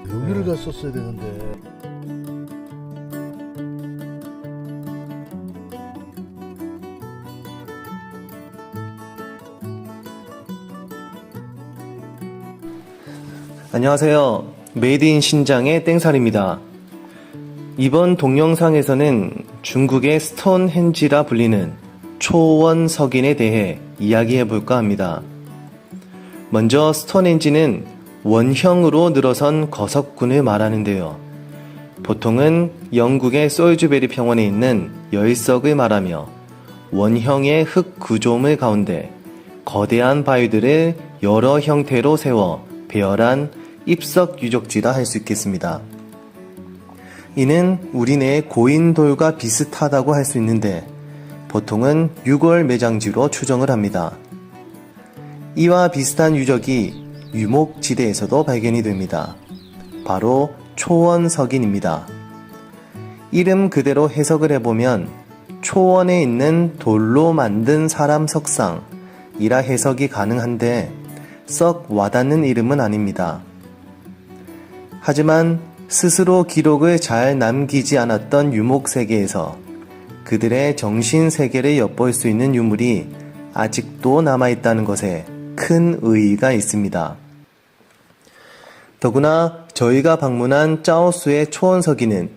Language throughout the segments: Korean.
여기를 갔었어야 되는데. 안녕하세요. 메이드 인 신장의 땡살입니다. 이번 동영상에서는 중국의 스톤헨지라 불리는 초원 석인에 대해 이야기해 볼까 합니다. 먼저 스톤헨지는 원형으로 늘어선 거석군을 말하는데요. 보통은 영국의 솔즈베리 평원에 있는 열석을 말하며 원형의 흙 구조물 가운데 거대한 바위들을 여러 형태로 세워 배열한 입석 유적지라 할 수 있겠습니다. 이는 우리네의 고인돌과 비슷하다고 할 수 있는데 보통은 유골 매장지로 추정을 합니다. 이와 비슷한 유적이 유목지대에서도 발견이 됩니다. 바로 초원석인입니다. 이름 그대로 해석을 해보면 초원에 있는 돌로 만든 사람 석상이라 해석이 가능한데 썩 와닿는 이름은 아닙니다. 하지만 스스로 기록을 잘 남기지 않았던 유목세계에서 그들의 정신세계를 엿볼 수 있는 유물이 아직도 남아있다는 것에 큰 의의가 있습니다. 더구나 저희가 방문한 짜오수의 초원석인은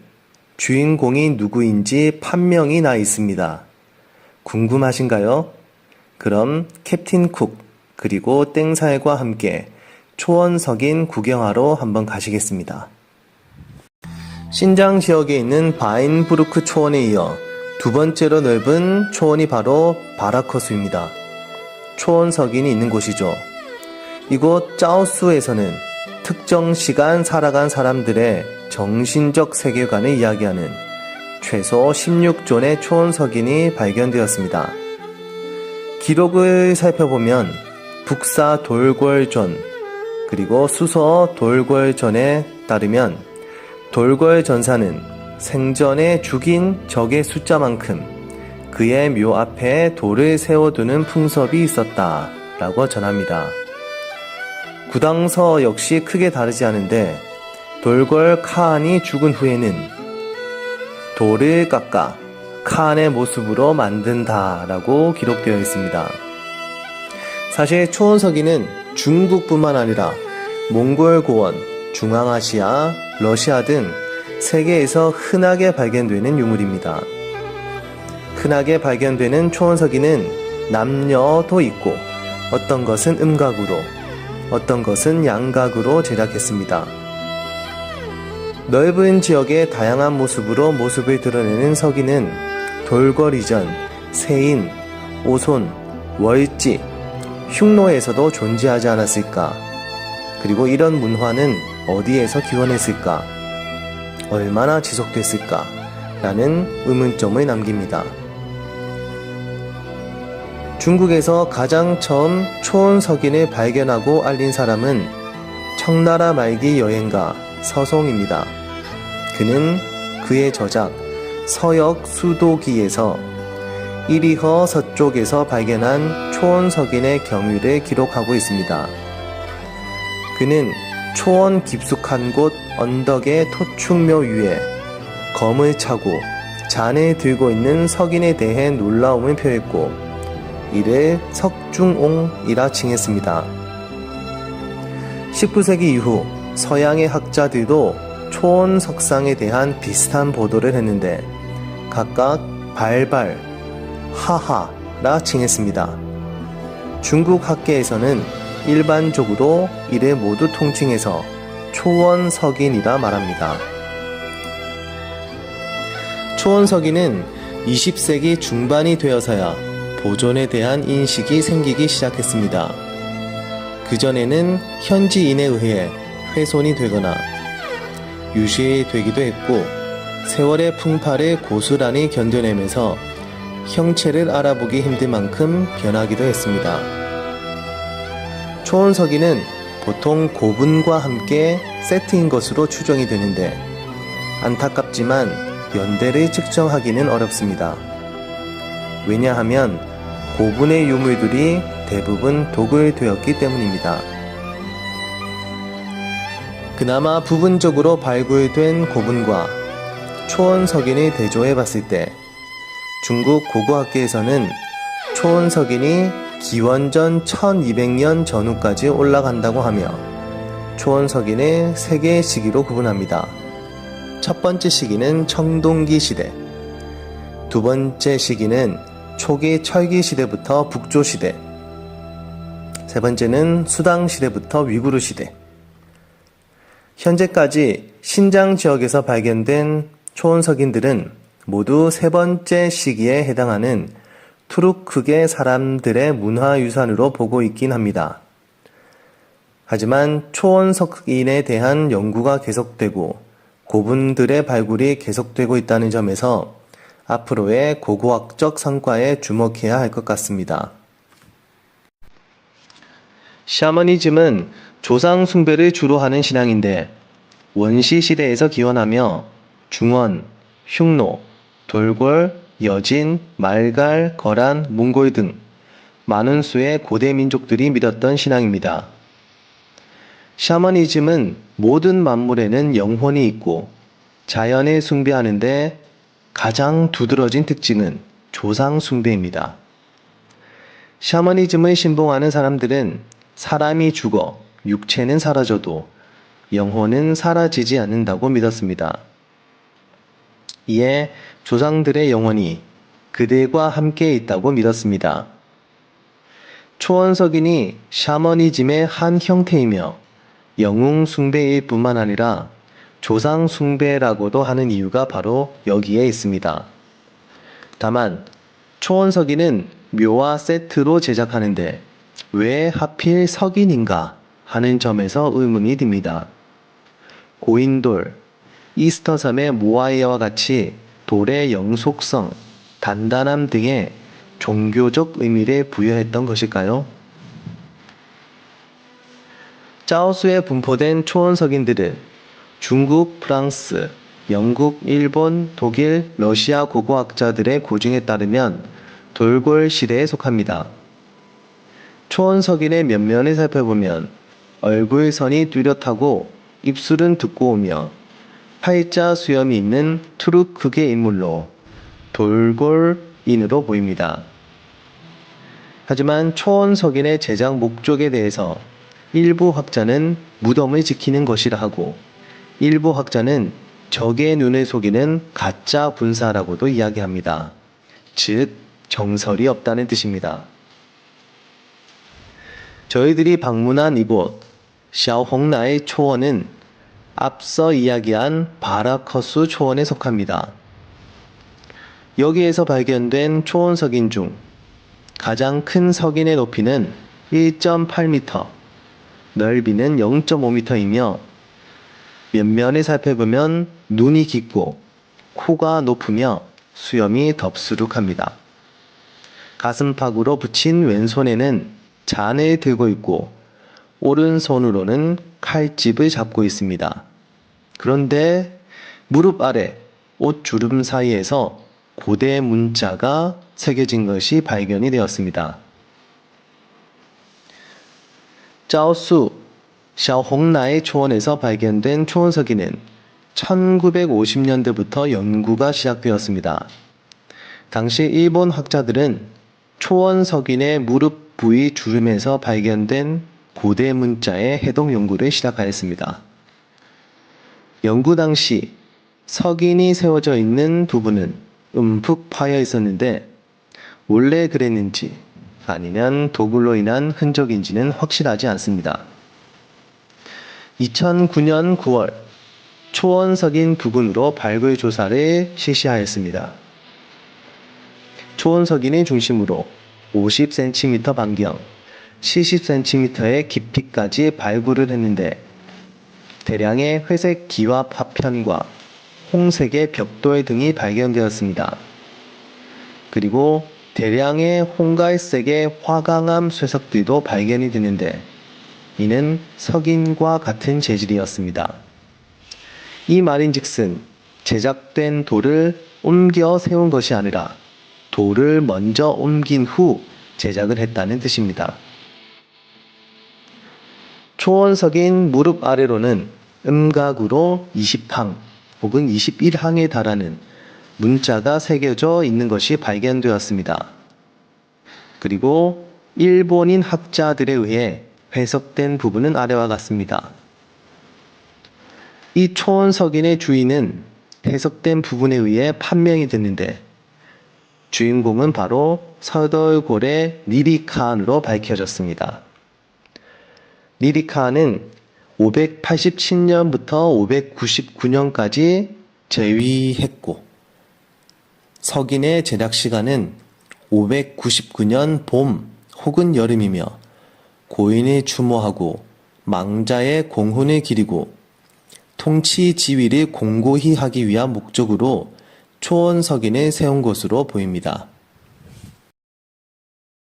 주인공이 누구인지 판명이 나 있습니다. 궁금하신가요? 그럼 캡틴 쿡 그리고 땡살과 함께 초원석인 구경하러 한번 가시겠습니다. 신장 지역에 있는 바인부르크 초원에 이어 두 번째로 넓은 초원이 바로 바라커수입니다. 초원석인이 있는 곳이죠. 이곳 짜오수에서는 특정 시간 살아간 사람들의 정신적 세계관을 이야기하는 최소 16존의 초원석인이 발견되었습니다. 기록을 살펴보면 북사 돌궐전 그리고 수서 돌궐전에 따르면 돌궐전사는 생전에 죽인 적의 숫자만큼 그의 묘 앞에 돌을 세워두는 풍습이 있었다라고 전합니다. 구당서 역시 크게 다르지 않은데 돌궐 카한이 죽은 후에는 돌을 깎아 카한의 모습으로 만든다라고 기록되어 있습니다. 사실 초원석인은 중국뿐만 아니라 몽골 고원, 중앙아시아, 러시아 등 세계에서 흔하게 발견되는 유물입니다. 흔하게 발견되는 초원석인은 남녀도 있고 어떤 것은 음각으로, 어떤 것은 양각으로 제작했습니다. 넓은 지역의 다양한 모습으로 모습을 드러내는 석인은 돌궐 이전, 세인, 오손, 월지, 흉노에서도 존재하지 않았을까? 그리고 이런 문화는 어디에서 기원했을까? 얼마나 지속됐을까? 라는 의문점을 남깁니다. 중국에서 가장 처음 초원석인을 발견하고 알린 사람은 청나라 말기 여행가 서송입니다. 그는 그의 저작 서역 수도기에서 이리허 서쪽에서 발견한 초원석인의 경위를 기록하고 있습니다. 그는 초원 깊숙한 곳 언덕의 토축묘 위에 검을 차고 잔을 들고 있는 석인에 대해 놀라움을 표했고 이를 석중옹이라 칭했습니다. 19세기 이후 서양의 학자들도 초원 석상에 대한 비슷한 보도를 했는데 각각 발발, 하하라 칭했습니다. 중국 학계에서는 일반적으로 이를 모두 통칭해서 초원석인이라 말합니다. 초원석인은 20세기 중반이 되어서야 보존에 대한 인식이 생기기 시작했습니다. 그전에는 현지인에 의해 훼손이 되거나 유실되기도 했고 세월의 풍파를 고스란히 견뎌내면서 형체를 알아보기 힘들 만큼 변하기도 했습니다. 초원석인은 보통 고분과 함께 세트인 것으로 추정이 되는데 안타깝지만 연대를 측정하기는 어렵습니다. 왜냐하면 고분의 유물들이 대부분 독을 되었기 때문입니다. 그나마 부분적으로 발굴된 고분과 초원석인을 대조해 봤을 때 중국 고고학계에서는 초원석인이 기원전 1200년 전후까지 올라간다고 하며 초원석인을 세 개의 시기로 구분합니다. 첫 번째 시기는 청동기 시대, 두 번째 시기는 초기 철기 시대부터 북조 시대, 세 번째는 수당 시대부터 위구르 시대. 현재까지 신장 지역에서 발견된 초원석인들은 모두 세 번째 시기에 해당하는 투르크계 사람들의 문화유산으로 보고 있긴 합니다. 하지만 초원석인에 대한 연구가 계속되고 고분들의 발굴이 계속되고 있다는 점에서 앞으로의 고고학적 성과에 주목해야 할 것 같습니다. 샤머니즘은 조상 숭배를 주로 하는 신앙인데 원시 시대에서 기원하며 중원, 흉노, 돌골, 여진, 말갈, 거란, 몽골 등 많은 수의 고대 민족들이 믿었던 신앙입니다. 샤머니즘은 모든 만물에는 영혼이 있고 자연을 숭배하는데 가장 두드러진 특징은 조상 숭배입니다. 샤머니즘을 신봉하는 사람들은 사람이 죽어 육체는 사라져도 영혼은 사라지지 않는다고 믿었습니다. 이에 조상들의 영혼이 그들과 함께 있다고 믿었습니다. 초원석인이 샤머니즘의 한 형태이며 영웅 숭배일 뿐만 아니라 조상 숭배라고도 하는 이유가 바로 여기에 있습니다. 다만 초원석인은 묘와 세트로 제작하는데 왜 하필 석인인가 하는 점에서 의문이 듭니다. 고인돌, 이스터섬의 모아이와 같이 돌의 영속성, 단단함 등의 종교적 의미를 부여했던 것일까요? 짜오수에 분포된 초원석인들은 중국, 프랑스, 영국, 일본, 독일, 러시아 고고학자들의 고증에 따르면 돌골 시대에 속합니다. 초원석인의 면면을 살펴보면 얼굴선이 뚜렷하고 입술은 두꺼우며 팔자 수염이 있는 투르크계 인물로 돌골인으로 보입니다. 하지만 초원석인의 제작 목적에 대해서 일부 학자는 무덤을 지키는 것이라 하고 일부 학자는 적의 눈을 속이는 가짜 분사라고도 이야기합니다. 즉, 정설이 없다는 뜻입니다. 저희들이 방문한 이곳 샤오홍나의 초원은 앞서 이야기한 바라커수 초원에 속합니다. 여기에서 발견된 초원석인 중 가장 큰 석인의 높이는 1.8m, 넓이는 0.5m이며 면면을 살펴보면 눈이 깊고 코가 높으며 수염이 덥수룩합니다. 가슴팍으로 붙인 왼손에는 잔을 들고 있고 오른손으로는 칼집을 잡고 있습니다. 그런데 무릎 아래 옷주름 사이에서 고대 문자가 새겨진 것이 발견이 되었습니다. 짜오수 샤오홍나의 초원에서 발견된 초원석인은 1950년대부터 연구가 시작되었습니다. 당시 일본 학자들은 초원석인의 무릎 부위 주름에서 발견된 고대 문자의 해동 연구를 시작하였습니다. 연구 당시 석인이 세워져 있는 부분은 움푹 파여 있었는데 원래 그랬는지 아니면 도굴로 인한 흔적인지는 확실하지 않습니다. 2009년 9월 초원석인 부근으로 발굴 조사를 실시하였습니다. 초원석인의 중심으로 50cm 반경, 70cm의 깊이까지 발굴을 했는데 대량의 회색 기와 파편과 홍색의 벽돌 등이 발견되었습니다. 그리고 대량의 홍갈색의 화강암 쇠석들도 발견이 되는데 이는 석인과 같은 재질이었습니다. 이 말인즉슨 제작된 돌을 옮겨 세운 것이 아니라 돌을 먼저 옮긴 후 제작을 했다는 뜻입니다. 초원석인 무릎 아래로는 음각으로 20항 혹은 21항에 달하는 문자가 새겨져 있는 것이 발견되었습니다. 그리고 일본인 학자들에 의해 해석된 부분은 아래와 같습니다. 이 초원석인의 주인은 해석된 부분에 의해 판명이 됐는데 주인공은 바로 서덜골의 니리칸으로 밝혀졌습니다. 니리칸은 587년부터 599년까지 재위했고 석인의 제작 시간은 599년 봄 혹은 여름이며 고인을 추모하고 망자의 공훈을 기리고 통치 지위를 공고히 하기 위한 목적으로 초원석인을 세운 것으로 보입니다.